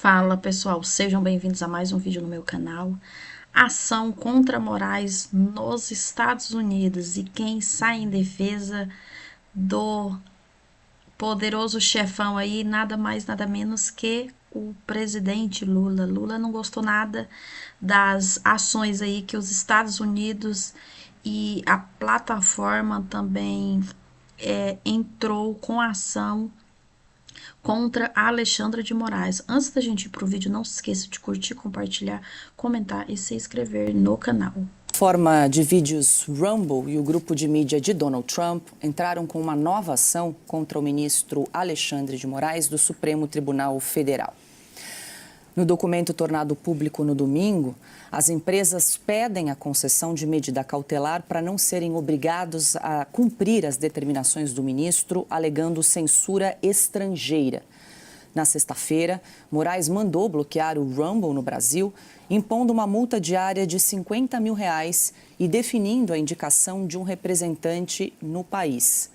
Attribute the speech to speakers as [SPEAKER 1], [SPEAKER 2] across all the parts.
[SPEAKER 1] Fala pessoal, sejam bem-vindos a mais um vídeo no meu canal. Ação contra Moraes nos Estados Unidos, e quem sai em defesa do poderoso chefão aí, nada mais nada menos que o presidente Lula. Lula não gostou nada das ações aí que os Estados Unidos e a plataforma também entrou com ação contra a Alexandra de Moraes. Antes da gente ir pro vídeo, não se esqueça de curtir, compartilhar, comentar e se inscrever no canal.
[SPEAKER 2] A plataforma de vídeos Rumble e o grupo de mídia de Donald Trump entraram com uma nova ação contra o ministro Alexandre de Moraes do Supremo Tribunal Federal. No documento tornado público no domingo, as empresas pedem a concessão de medida cautelar para não serem obrigados a cumprir as determinações do ministro, alegando censura estrangeira. Na sexta-feira, Moraes mandou bloquear o Rumble no Brasil, impondo uma multa diária de R$50 mil e definindo a indicação de um representante no país.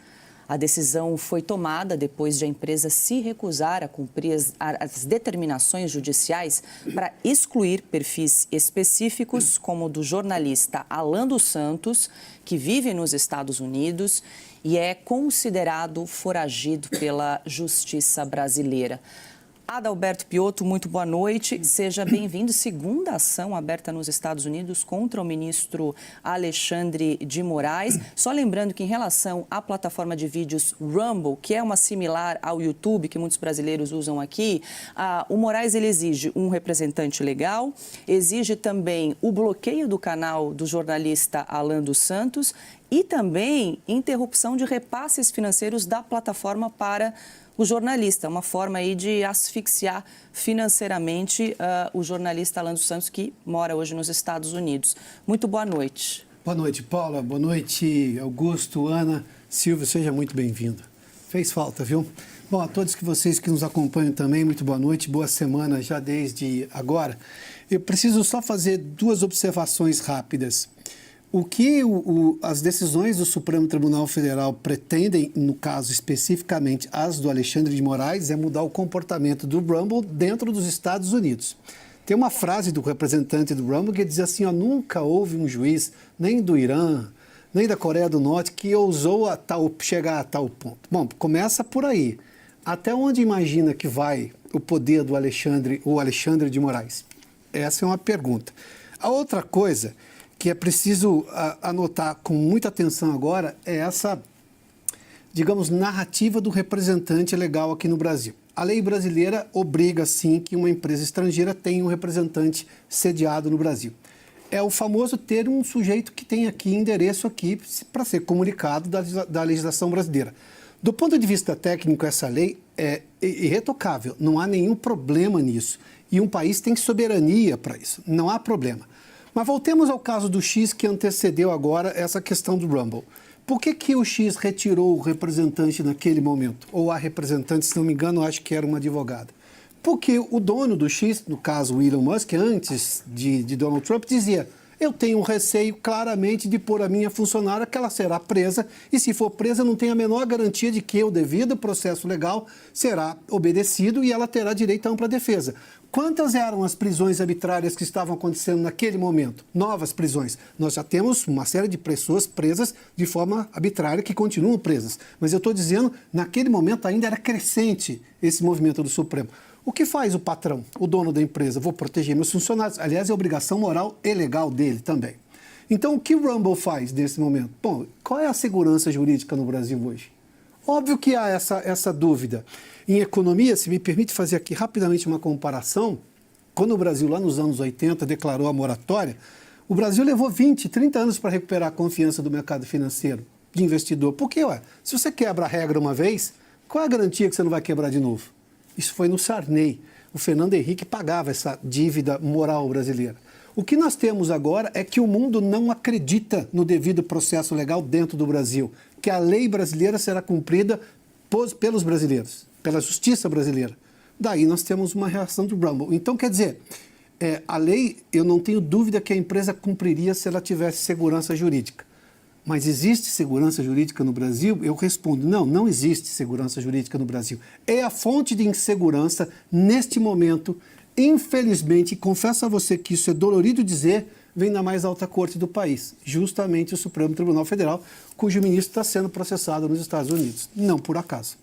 [SPEAKER 2] A decisão foi tomada depois de a empresa se recusar a cumprir as determinações judiciais para excluir perfis específicos, como o do jornalista Alan dos Santos, que vive nos Estados Unidos e é considerado foragido pela justiça brasileira. Adalberto Piotto, muito boa noite. Seja bem-vindo. Segunda ação aberta nos Estados Unidos contra o ministro Alexandre de Moraes. Só lembrando que, em relação à plataforma de vídeos Rumble, que é uma similar ao YouTube, que muitos brasileiros usam aqui, o Moraes ele exige um representante legal, exige também o bloqueio do canal do jornalista Alan dos Santos e também interrupção de repasses financeiros da plataforma para o jornalista, uma forma aí de asfixiar financeiramente o jornalista Alan dos Santos, que mora hoje nos Estados Unidos. Muito boa noite.
[SPEAKER 3] Boa noite, Paula. Boa noite, Augusto, Ana, Silvio, seja muito bem-vindo. Fez falta, viu? Bom, a todos vocês que nos acompanham também, muito boa noite, boa semana já desde agora. Eu preciso só fazer duas observações rápidas. O que as decisões do Supremo Tribunal Federal pretendem, no caso especificamente as do Alexandre de Moraes, é mudar o comportamento do Rumble dentro dos Estados Unidos. Tem uma frase do representante do Rumble que diz assim, ó, nunca houve um juiz, nem do Irã, nem da Coreia do Norte, que ousou chegar a tal ponto. Bom, começa por aí. Até onde imagina que vai o poder do Alexandre de Moraes? Essa é uma pergunta. A outra coisa que é preciso anotar com muita atenção agora é essa, digamos, narrativa do representante legal aqui no Brasil. A lei brasileira obriga, sim, que uma empresa estrangeira tenha um representante sediado no Brasil. É o famoso ter um sujeito que tem aqui endereço aqui para ser comunicado da legislação brasileira. Do ponto de vista técnico, essa lei é irretocável, não há nenhum problema nisso. E um país tem soberania para isso, não há problema. Mas voltemos ao caso do X que antecedeu agora essa questão do Rumble. Por que o X retirou o representante naquele momento? Ou a representante, se não me engano, acho que era uma advogada. Porque o dono do X, no caso o Elon Musk, antes de Donald Trump, dizia: eu tenho um receio claramente de pôr a minha funcionária, que ela será presa, e se for presa não tem a menor garantia de que o devido processo legal será obedecido e ela terá direito à ampla defesa. Quantas eram as prisões arbitrárias que estavam acontecendo naquele momento? Novas prisões. Nós já temos uma série de pessoas presas de forma arbitrária que continuam presas. Mas eu estou dizendo, naquele momento ainda era crescente esse movimento do Supremo. O que faz o patrão, o dono da empresa? Vou proteger meus funcionários. Aliás, é obrigação moral e legal dele também. Então, o que o Rumble faz nesse momento? Bom, qual é a segurança jurídica no Brasil hoje? Óbvio que há essa dúvida. Em economia, se me permite fazer aqui rapidamente uma comparação, quando o Brasil, lá nos anos 80, declarou a moratória, o Brasil levou 20, 30 anos para recuperar a confiança do mercado financeiro, de investidor. Por quê? Se você quebra a regra uma vez, qual é a garantia que você não vai quebrar de novo? Isso foi no Sarney. O Fernando Henrique pagava essa dívida moral brasileira. O que nós temos agora é que o mundo não acredita no devido processo legal dentro do Brasil, que a lei brasileira será cumprida pelos brasileiros, pela justiça brasileira. Daí nós temos uma reação do Rumble. Então, quer dizer, a lei, eu não tenho dúvida que a empresa cumpriria se ela tivesse segurança jurídica. Mas existe segurança jurídica no Brasil? Eu respondo, não, não existe segurança jurídica no Brasil. É a fonte de insegurança, neste momento, infelizmente, confesso a você que isso é dolorido dizer, vem da mais alta corte do país, justamente o Supremo Tribunal Federal, cujo ministro está sendo processado nos Estados Unidos. Não por acaso.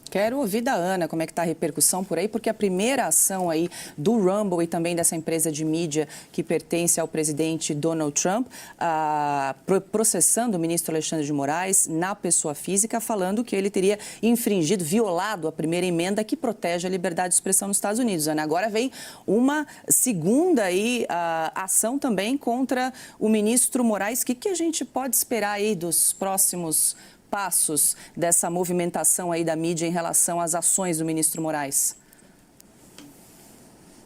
[SPEAKER 2] Quero ouvir da Ana como é que está a repercussão por aí, porque a primeira ação aí do Rumble e também dessa empresa de mídia que pertence ao presidente Donald Trump, processando o ministro Alexandre de Moraes na pessoa física, falando que ele teria infringido, violado a primeira emenda que protege a liberdade de expressão nos Estados Unidos. Ana, agora vem uma segunda aí, ação também contra o ministro Moraes. O que a gente pode esperar aí dos próximos passos dessa movimentação aí da mídia em relação às ações do ministro Moraes?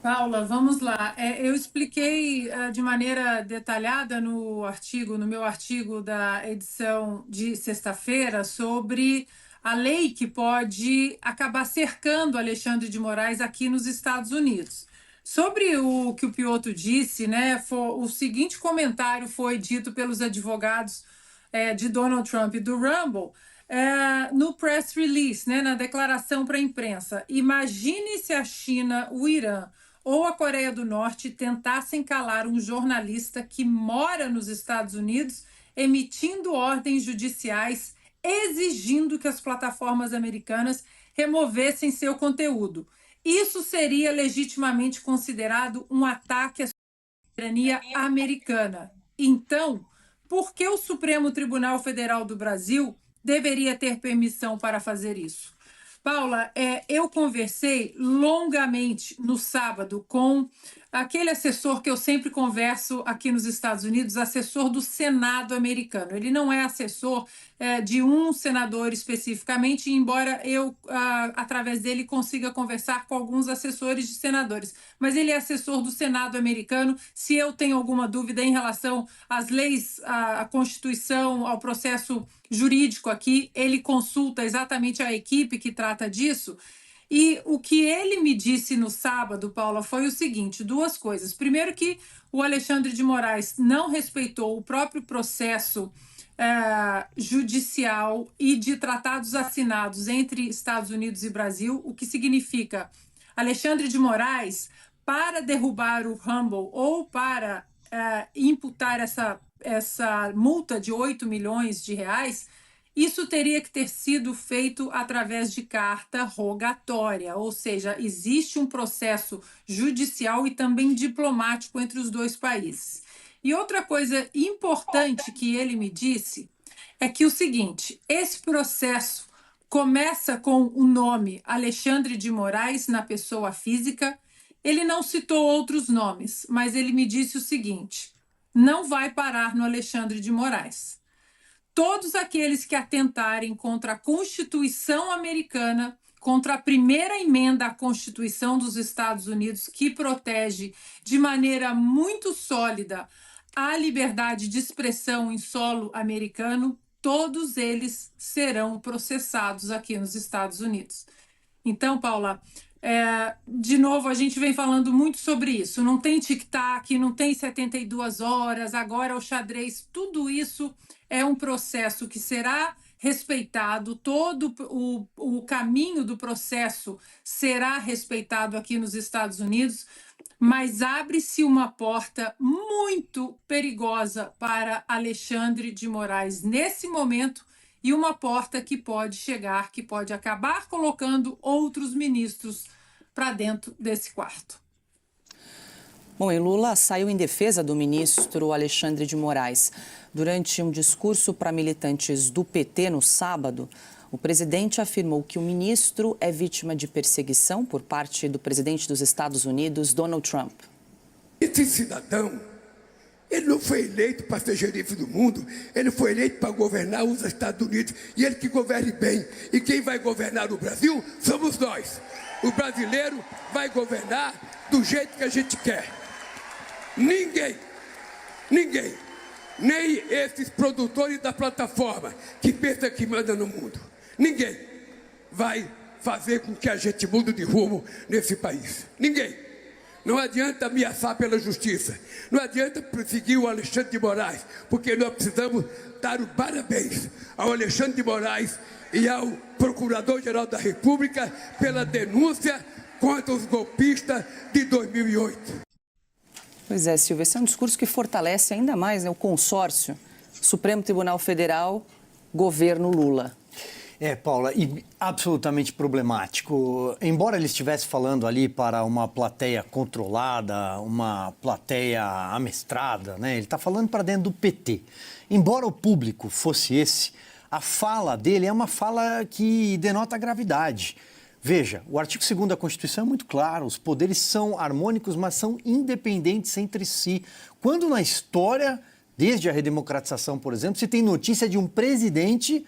[SPEAKER 4] Paula, vamos lá. Eu expliquei de maneira detalhada no meu artigo da edição de sexta-feira sobre a lei que pode acabar cercando Alexandre de Moraes aqui nos Estados Unidos. Sobre o que o Piotr disse, né, o seguinte comentário foi dito pelos advogados de Donald Trump e do Rumble no press release, né, na declaração para a imprensa. Imagine se a China, o Irã ou a Coreia do Norte tentassem calar um jornalista que mora nos Estados Unidos, emitindo ordens judiciais exigindo que as plataformas americanas removessem seu conteúdo. Isso seria legitimamente considerado um ataque à soberania americana. Então, por que o Supremo Tribunal Federal do Brasil deveria ter permissão para fazer isso? Paula, eu conversei longamente no sábado com aquele assessor que eu sempre converso aqui nos Estados Unidos, assessor do Senado americano. Ele não é assessor de um senador especificamente, embora eu, através dele, consiga conversar com alguns assessores de senadores. Mas ele é assessor do Senado americano. Se eu tenho alguma dúvida em relação às leis, à Constituição, ao processo jurídico aqui, ele consulta exatamente a equipe que trata disso. E o que ele me disse no sábado, Paula, foi o seguinte, duas coisas. Primeiro que o Alexandre de Moraes não respeitou o próprio processo judicial e de tratados assinados entre Estados Unidos e Brasil, o que significa Alexandre de Moraes, para derrubar o Rumble ou para imputar essa multa de 8 milhões de reais, isso teria que ter sido feito através de carta rogatória, ou seja, existe um processo judicial e também diplomático entre os dois países. E outra coisa importante que ele me disse é que o seguinte, esse processo começa com o nome Alexandre de Moraes na pessoa física. Ele não citou outros nomes, mas ele me disse o seguinte, não vai parar no Alexandre de Moraes. Todos aqueles que atentarem contra a Constituição americana, contra a primeira emenda à Constituição dos Estados Unidos, que protege de maneira muito sólida a liberdade de expressão em solo americano, todos eles serão processados aqui nos Estados Unidos. Então, Paula, de novo, a gente vem falando muito sobre isso. Não tem tic-tac, não tem 72 horas, agora o xadrez, tudo isso é um processo que será respeitado, todo o caminho do processo será respeitado aqui nos Estados Unidos, mas abre-se uma porta muito perigosa para Alexandre de Moraes nesse momento e uma porta que pode chegar, que pode acabar colocando outros ministros para dentro desse quarto.
[SPEAKER 2] Bom, e Lula saiu em defesa do ministro Alexandre de Moraes. Durante um discurso para militantes do PT no sábado, o presidente afirmou que o ministro é vítima de perseguição por parte do presidente dos Estados Unidos, Donald Trump.
[SPEAKER 5] Esse cidadão, ele não foi eleito para ser xerife do mundo, ele foi eleito para governar os Estados Unidos, e ele que governe bem. E quem vai governar o Brasil somos nós. O brasileiro vai governar do jeito que a gente quer. Ninguém, nem esses produtores da plataforma que pensam que manda no mundo, ninguém vai fazer com que a gente mude de rumo nesse país. Ninguém. Não adianta ameaçar pela justiça, não adianta perseguir o Alexandre de Moraes, porque nós precisamos dar os parabéns ao Alexandre de Moraes e ao Procurador-Geral da República pela denúncia contra os golpistas de 2008.
[SPEAKER 2] Pois é, Silvia, esse é um discurso que fortalece ainda mais, né, o consórcio Supremo Tribunal Federal, governo Lula.
[SPEAKER 6] Paula, e absolutamente problemático. Embora ele estivesse falando ali para uma plateia controlada, uma plateia amestrada, né? Ele está falando para dentro do PT. Embora o público fosse esse, a fala dele é uma fala que denota gravidade. Veja, o artigo 2º da Constituição é muito claro, os poderes são harmônicos, mas são independentes entre si. Quando na história, desde a redemocratização, por exemplo, se tem notícia de um presidente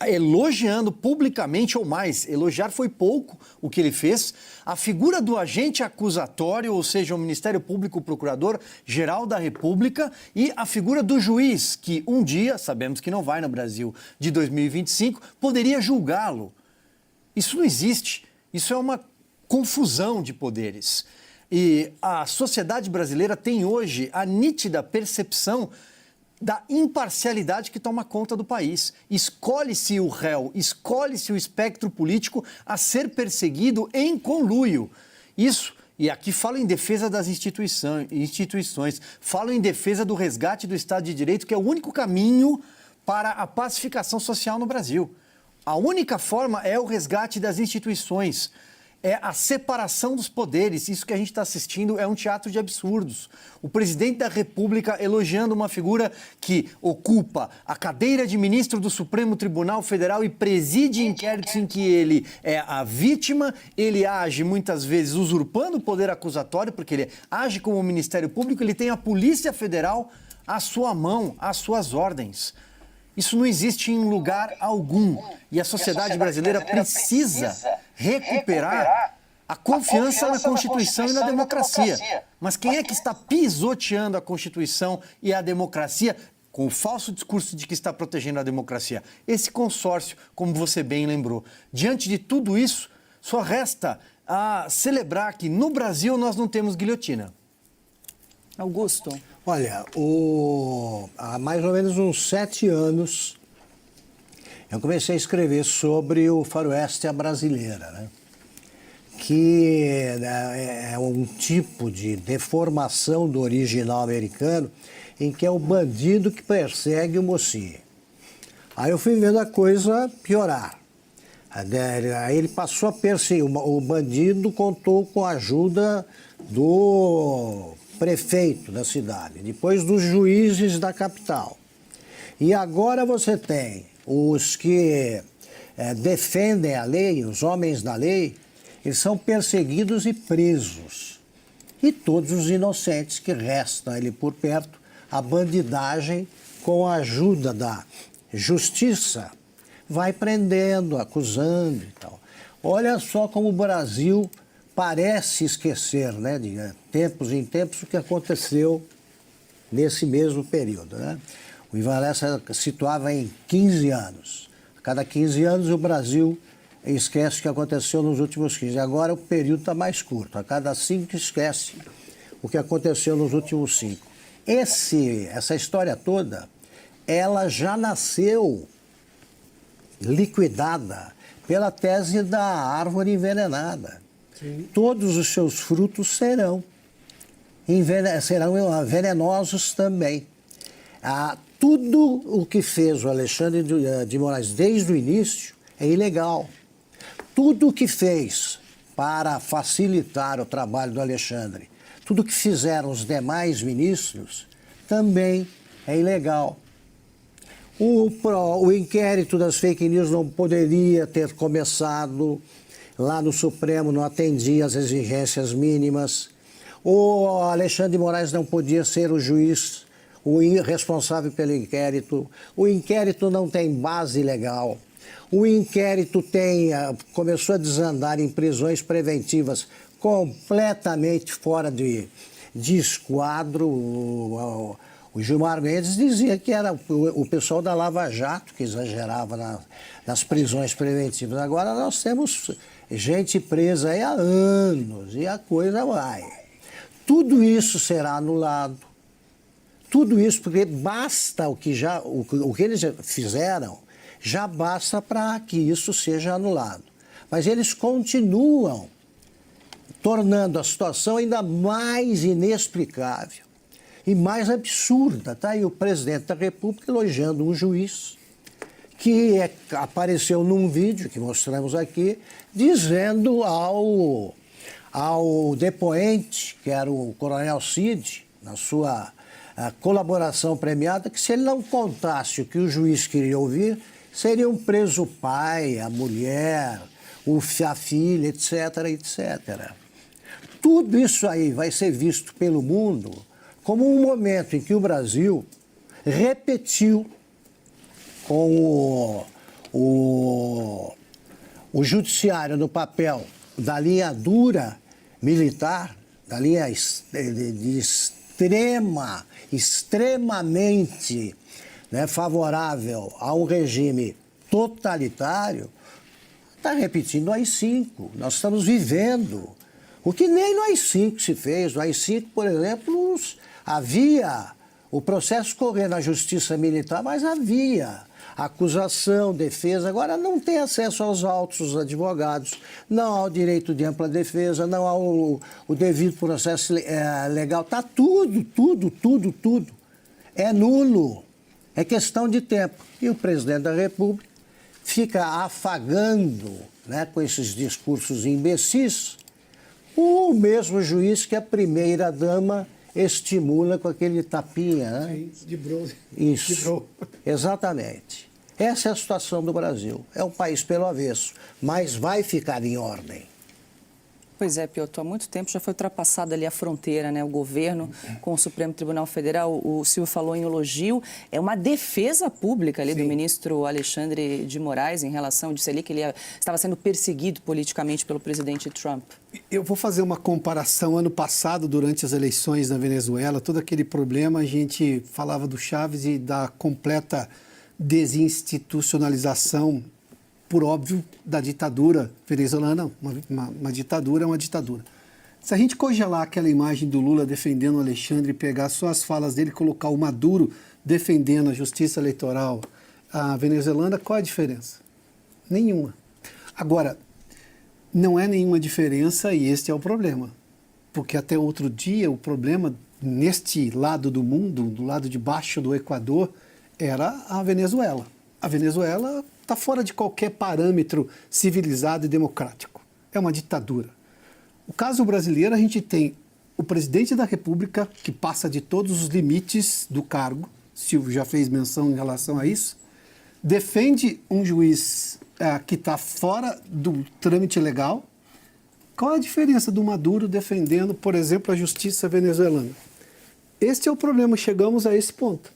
[SPEAKER 6] elogiando publicamente, ou mais, elogiar foi pouco o que ele fez, a figura do agente acusatório, ou seja, o Ministério Público, o Procurador-Geral da República, e a figura do juiz, que um dia, sabemos que não vai no Brasil, de 2025, poderia julgá-lo. Isso não existe, isso é uma confusão de poderes. E a sociedade brasileira tem hoje a nítida percepção da imparcialidade que toma conta do país. Escolhe-se o réu, escolhe-se o espectro político a ser perseguido em conluio. Isso, e aqui falo em defesa das instituições, falo em defesa do resgate do Estado de Direito, que é o único caminho para a pacificação social no Brasil. A única forma é o resgate das instituições. É a separação dos poderes. Isso que a gente está assistindo é um teatro de absurdos. O presidente da República elogiando uma figura que ocupa a cadeira de ministro do Supremo Tribunal Federal e preside inquéritos em que ele é a vítima, ele age muitas vezes usurpando o poder acusatório, porque ele age como Ministério Público, ele tem a Polícia Federal à sua mão, às suas ordens. Isso não existe em lugar algum. E a sociedade brasileira precisa recuperar a confiança na Constituição e na democracia. Mas quem é que está pisoteando a Constituição e a democracia com o falso discurso de que está protegendo a democracia? Esse consórcio, como você bem lembrou. Diante de tudo isso, só resta celebrar que no Brasil nós não temos guilhotina.
[SPEAKER 2] Augusto.
[SPEAKER 7] Olha, há mais ou menos uns 7 anos, eu comecei a escrever sobre o faroeste à brasileira, né? Que é um tipo de deformação do original americano em que é o bandido que persegue o mocinho. Aí eu fui vendo a coisa piorar. Aí ele passou a perseguir, o bandido contou com a ajuda do prefeito da cidade, depois dos juízes da capital. E agora você tem os que defendem a lei, os homens da lei, eles são perseguidos e presos. E todos os inocentes que restam ali por perto, a bandidagem, com a ajuda da justiça, vai prendendo, acusando e tal. Olha só como o Brasil parece esquecer, né, de tempos em tempos, o que aconteceu nesse mesmo período, né? O Ivan Lessa situava em 15 anos. A cada 15 anos o Brasil esquece o que aconteceu nos últimos 15. Agora o período está mais curto. A cada 5 esquece o que aconteceu nos últimos 5. Essa história toda, ela já nasceu liquidada pela tese da árvore envenenada. Sim. Todos os seus frutos serão venenosos também. Tudo o que fez o Alexandre de Moraes desde o início é ilegal. Tudo o que fez para facilitar o trabalho do Alexandre, tudo o que fizeram os demais ministros, também é ilegal. O inquérito das fake news não poderia ter começado lá no Supremo, não atendia às exigências mínimas. O Alexandre de Moraes não podia ser o juiz, o responsável pelo inquérito. O inquérito não tem base legal. O inquérito começou a desandar em prisões preventivas completamente fora de esquadro. O Gilmar Mendes dizia que era o pessoal da Lava Jato que exagerava nas prisões preventivas. Agora nós temos gente presa aí há anos e a coisa vai. Tudo isso será anulado. Tudo isso porque basta o que eles fizeram, já basta para que isso seja anulado. Mas eles continuam tornando a situação ainda mais inexplicável e mais absurda. Tá aí o presidente da República elogiando um juiz que apareceu num vídeo que mostramos aqui, dizendo ao depoente, que era o coronel Cid, na sua colaboração premiada, que se ele não contasse o que o juiz queria ouvir, seriam presos o pai, a mulher, a filha, etc, etc. Tudo isso aí vai ser visto pelo mundo como um momento em que o Brasil repetiu com o judiciário no papel da linha dura militar, da linha extremamente, né, favorável a um regime totalitário, está repetindo o AI-5. Nós estamos vivendo o que nem no AI-5 se fez. No AI-5, por exemplo, havia o processo correr na justiça militar, mas havia acusação, defesa. Agora não tem acesso aos autos dos advogados, não ao direito de ampla defesa, não ao o devido processo legal. Está tudo. É nulo. É questão de tempo. E o presidente da República fica afagando, né, com esses discursos imbecis o mesmo juiz que a primeira-dama estimula com aquele tapinha, né?
[SPEAKER 3] Sim, de bronze.
[SPEAKER 7] Isso,
[SPEAKER 3] de bronze.
[SPEAKER 7] Exatamente. Essa é a situação do Brasil. É um país pelo avesso, mas vai ficar em ordem.
[SPEAKER 2] Pois é, Piotr, há muito tempo já foi ultrapassada ali a fronteira, né? O governo com o Supremo Tribunal Federal, o Silvio falou em elogio, é uma defesa pública ali do ministro Alexandre de Moraes em relação, disse ali que ele estava sendo perseguido politicamente pelo presidente Trump.
[SPEAKER 3] Eu vou fazer uma comparação. Ano passado, durante as eleições na Venezuela, todo aquele problema, a gente falava do Chávez e da completa desinstitucionalização, por óbvio, da ditadura venezuelana. Uma ditadura é uma ditadura. Se a gente congelar aquela imagem do Lula defendendo o Alexandre e pegar só as falas dele e colocar o Maduro defendendo a justiça eleitoral venezuelana, qual a diferença? Nenhuma. Agora, não é nenhuma diferença e este é o problema. Porque até outro dia o problema neste lado do mundo, do lado de baixo do Equador, era a Venezuela. A Venezuela está fora de qualquer parâmetro civilizado e democrático. É uma ditadura. O caso brasileiro, a gente tem o presidente da República, que passa de todos os limites do cargo, Silvio já fez menção em relação a isso, defende um juiz que está fora do trâmite legal. Qual a diferença do Maduro defendendo, por exemplo, a justiça venezuelana? Este é o problema, chegamos a esse ponto.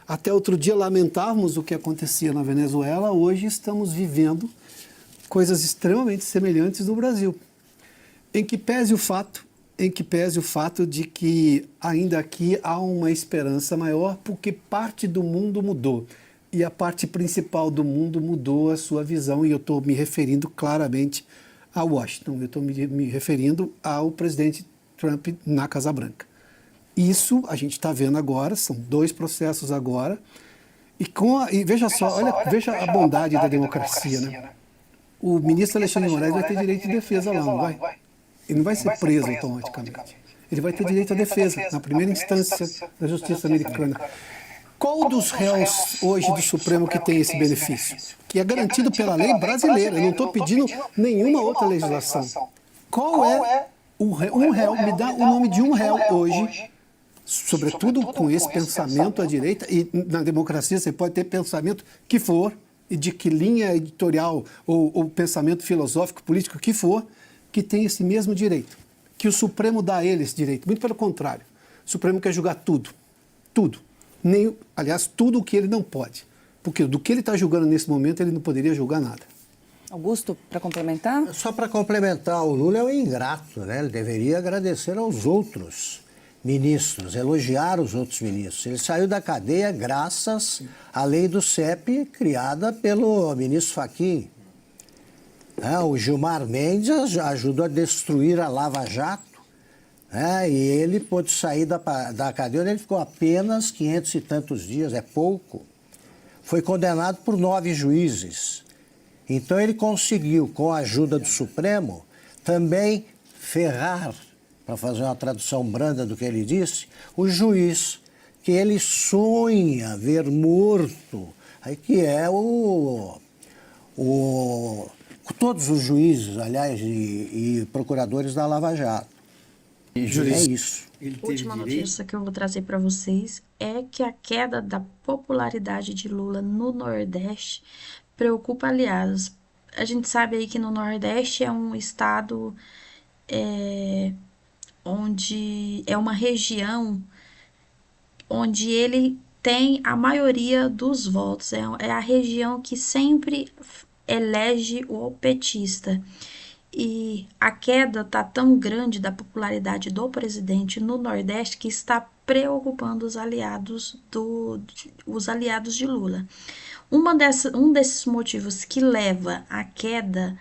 [SPEAKER 3] Até outro dia lamentávamos o que acontecia na Venezuela, hoje estamos vivendo coisas extremamente semelhantes no Brasil. Em que pese o fato de que ainda aqui há uma esperança maior, porque parte do mundo mudou. E a parte principal do mundo mudou a sua visão, e eu estou me referindo claramente a Washington, eu estou me referindo ao presidente Trump na Casa Branca. Isso a gente está vendo agora, são 2 processos agora, e veja só, veja a bondade da democracia, né? O ministro Alexandre de Moraes vai ter direito de defesa lá, não vai? Ele não vai ser preso automaticamente. Ele vai ter direito à defesa, na primeira instância da justiça americana. Qual dos réus hoje do Supremo que tem esse benefício? Que é garantido pela lei brasileira, eu não estou pedindo nenhuma outra legislação. Qual é um réu? Me dá o nome de um réu hoje, sobretudo com esse pensamento à direita, e na democracia você pode ter pensamento que for, e de que linha editorial ou pensamento filosófico, político que for, que tem esse mesmo direito. Que o Supremo dá a ele esse direito. Muito pelo contrário. O Supremo quer julgar tudo. Tudo. Aliás, tudo o que ele não pode. Porque do que ele está julgando nesse momento, ele não poderia julgar nada.
[SPEAKER 2] Augusto, para complementar?
[SPEAKER 7] Só para complementar, o Lula é um ingrato, né? Ele deveria agradecer aos outros ministros, elogiar os outros ministros. Ele saiu da cadeia graças à lei do CEP criada pelo ministro Fachin. O Gilmar Mendes ajudou a destruir a Lava Jato, e ele pôde sair da cadeia, onde ele ficou apenas 500 e tantos dias, é pouco. Foi condenado por 9 juízes. Então ele conseguiu, com a ajuda do Supremo, também ferrar, para fazer uma tradução branda do que ele disse, o juiz que ele sonha ver morto, aí que é todos os juízes, aliás, e procuradores da Lava Jato. É isso.
[SPEAKER 1] A última notícia que eu vou trazer para vocês é que a queda da popularidade de Lula no Nordeste preocupa aliados. A gente sabe aí que no Nordeste é um estado onde é uma região onde ele tem a maioria dos votos. É a região que sempre elege o petista. E a queda tá tão grande da popularidade do presidente no Nordeste que está preocupando os aliados de Lula. Um desses motivos que leva à queda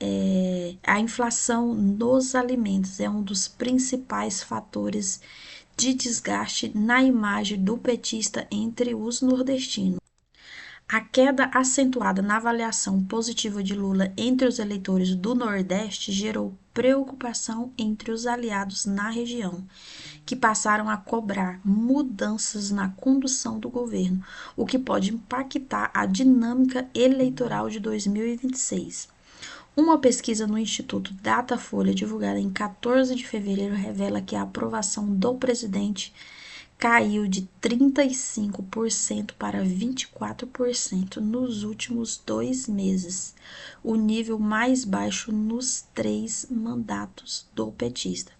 [SPEAKER 1] é a inflação nos alimentos. É um dos principais fatores de desgaste na imagem do petista entre os nordestinos. A queda acentuada na avaliação positiva de Lula entre os eleitores do Nordeste gerou preocupação entre os aliados na região, que passaram a cobrar mudanças na condução do governo, o que pode impactar a dinâmica eleitoral de 2026. Uma pesquisa no Instituto Datafolha, divulgada em 14 de fevereiro, revela que a aprovação do presidente caiu de 35% para 24% nos últimos 2 meses, o nível mais baixo nos 3 mandatos do petista.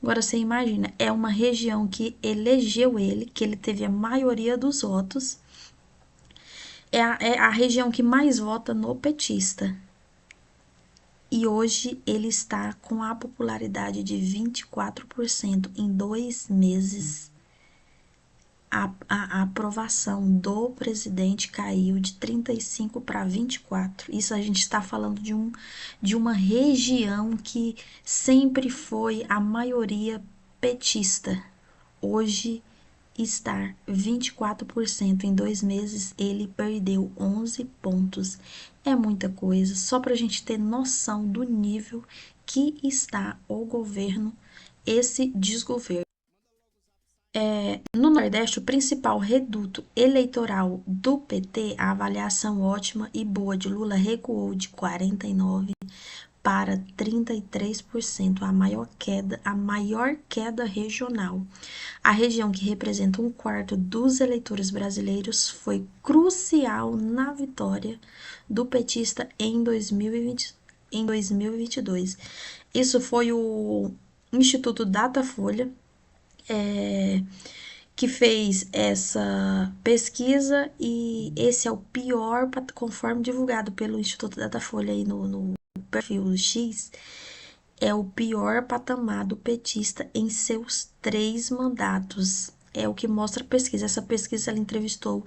[SPEAKER 1] Agora você imagina, é uma região que elegeu ele, que ele teve a maioria dos votos, é a região que mais vota no petista. E hoje ele está com a popularidade de 24% em 2 meses. A aprovação do presidente caiu de 35 para 24. Isso a gente está falando de uma região que sempre foi a maioria petista. Hoje está 24%. Em 2 meses ele perdeu 11 pontos. É muita coisa, só para a gente ter noção do nível que está o governo, esse desgoverno. No Nordeste, o principal reduto eleitoral do PT, a avaliação ótima e boa de Lula recuou de 49% para 33%, a maior queda regional. A região que representa 1/4 dos eleitores brasileiros foi crucial na vitória do petista em 2022. Isso foi o Instituto Datafolha que fez essa pesquisa, e esse é o pior, conforme divulgado pelo Instituto Datafolha aí no perfil X, é o pior patamar do petista em seus 3 mandatos. É o que mostra a pesquisa. Essa pesquisa ela entrevistou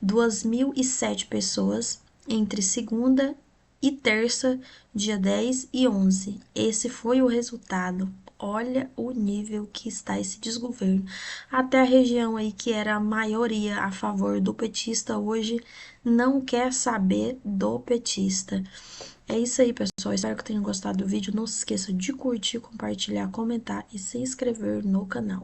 [SPEAKER 1] 2.007 pessoas entre segunda e terça, dia 10 e 11. Esse foi o resultado. Olha o nível que está esse desgoverno. Até a região aí que era a maioria a favor do petista, hoje não quer saber do petista. É isso aí, pessoal. Espero que tenham gostado do vídeo. Não se esqueça de curtir, compartilhar, comentar e se inscrever no canal.